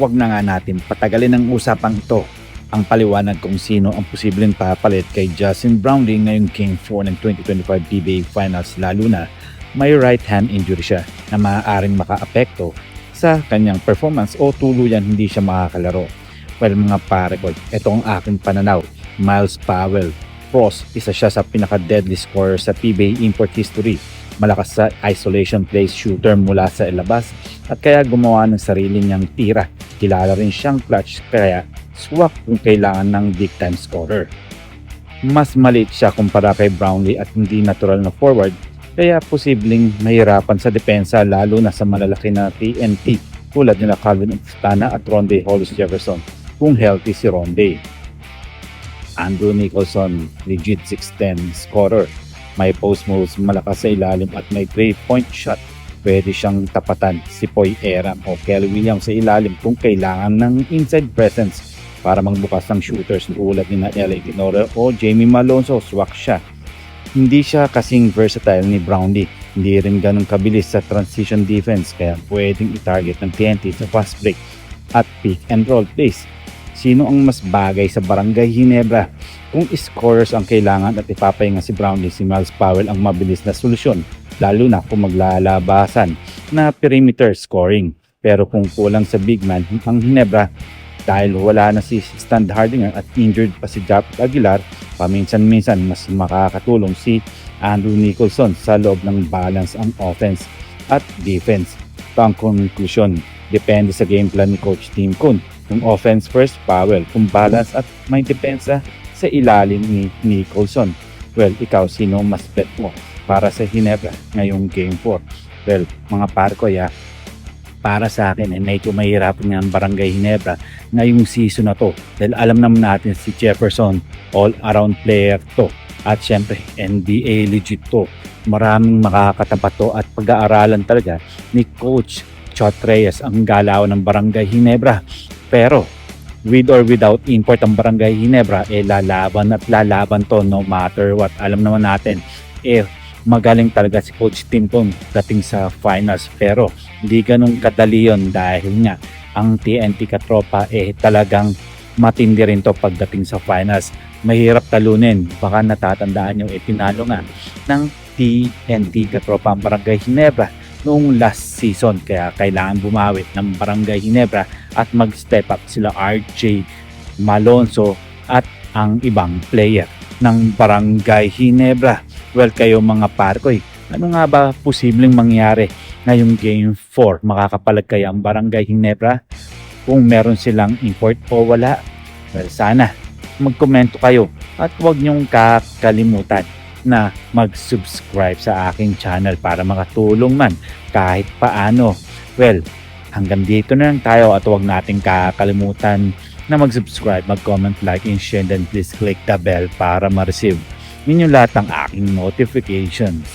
wag na nga natin patagalin ang usapang ito. Ang paliwanag kung sino ang posibleng papalit kay Justin Brownlee ngayong Game 4 ng 2025 PBA Finals, lalo na may right hand injury siya na maaaring makaapekto sa kanyang performance o tuluyan hindi siya makakalaro. Well mga pare ko, ito ang aking pananaw. Miles Powell, Frost, isa siya sa pinaka-deadly scorer sa PBA import history. Malakas sa isolation plays shooter mula sa ilabas at kaya gumawa ng sarili niyang tira. Kilala rin siyang clutch kaya swak kung kailangan ng big time scorer. Mas maliit siya kumpara kay Brownlee at hindi natural na forward kaya posibleng mahirapan sa depensa lalo na sa malalaki na TNT tulad nila Calvin Oftana at Rondae Hollis-Jefferson kung healthy si Rondae. Andrew Nicholson, legit 6'10 scorer. May post moves, malakas sa ilalim at may 3-point shot. Pwede siyang tapatan si Poy Eram o Kelly Williams sa ilalim kung kailangan ng inside presence para magbukas ng shooters tulad ni LA Tenore o Jamie Malonzo. Swak siya. Hindi siya kasing versatile ni Brownlee. Hindi rin ganun kabilis sa transition defense kaya pwedeng i-target ng TNT sa fast break at pick and roll plays. Sino ang mas bagay sa Barangay Ginebra? Kung scorers ang kailangan at ipapahinga si Brownlee, si Miles Powell ang mabilis na solusyon, lalo na kung maglalabasan na perimeter scoring. Pero kung kulang sa big man ang Ginebra, dahil wala na si Stan Hardinger at injured pa si Japet Aguilar, paminsan-minsan mas makakatulong si Andrew Nicholson sa loob ng balance ang offense at defense. Ito ang konklusyon. Depende sa game plan ni Coach Tim Kuhn. Kung offense first, Powell. Kung balance at may depensa, sa ilalim ni Nicholson. Well, ikaw, sino mas bet mo para sa Ginebra ngayong Game 4? Well, mga parko, para sa akin, medyo mahirapan nga ang Barangay Ginebra ngayong season na to. Dahil alam naman natin si Jefferson, all-around player to. At syempre, NBA legit to. Maraming makakatapat to at pag-aaralan talaga ni Coach Chot Reyes ang galaw ng Barangay Ginebra. Pero, with or without import ang Barangay Ginebra, lalaban at lalaban to no matter what. Alam naman natin, magaling talaga si Coach Tim Kuhn dating sa finals. Pero, hindi ganun kadali yun dahil nga, ang TNT katropa talagang matindi rin to pagdating sa finals. Mahirap talunin. Baka natatandaan nyo, tinalo nga ng TNT katropa ang Barangay Ginebra noong last season, kaya kailangan bumawit ng Barangay Ginebra at mag-step up sila RJ Malonzo at ang ibang player ng Barangay Ginebra. Well, kayo mga parkoy, ano nga ba posibleng mangyari ngayong Game 4? Makakapalag kaya ang Barangay Ginebra kung meron silang import o wala? Well, sana magkomento kayo at huwag niyong kakalimutan na mag-subscribe sa aking channel para makatulong man kahit paano. Well, hanggang dito na lang tayo at huwag nating kakalimutan na mag-subscribe, mag-comment, like, and share, then please click the bell para ma-receive ninyo lahat ng aking notifications.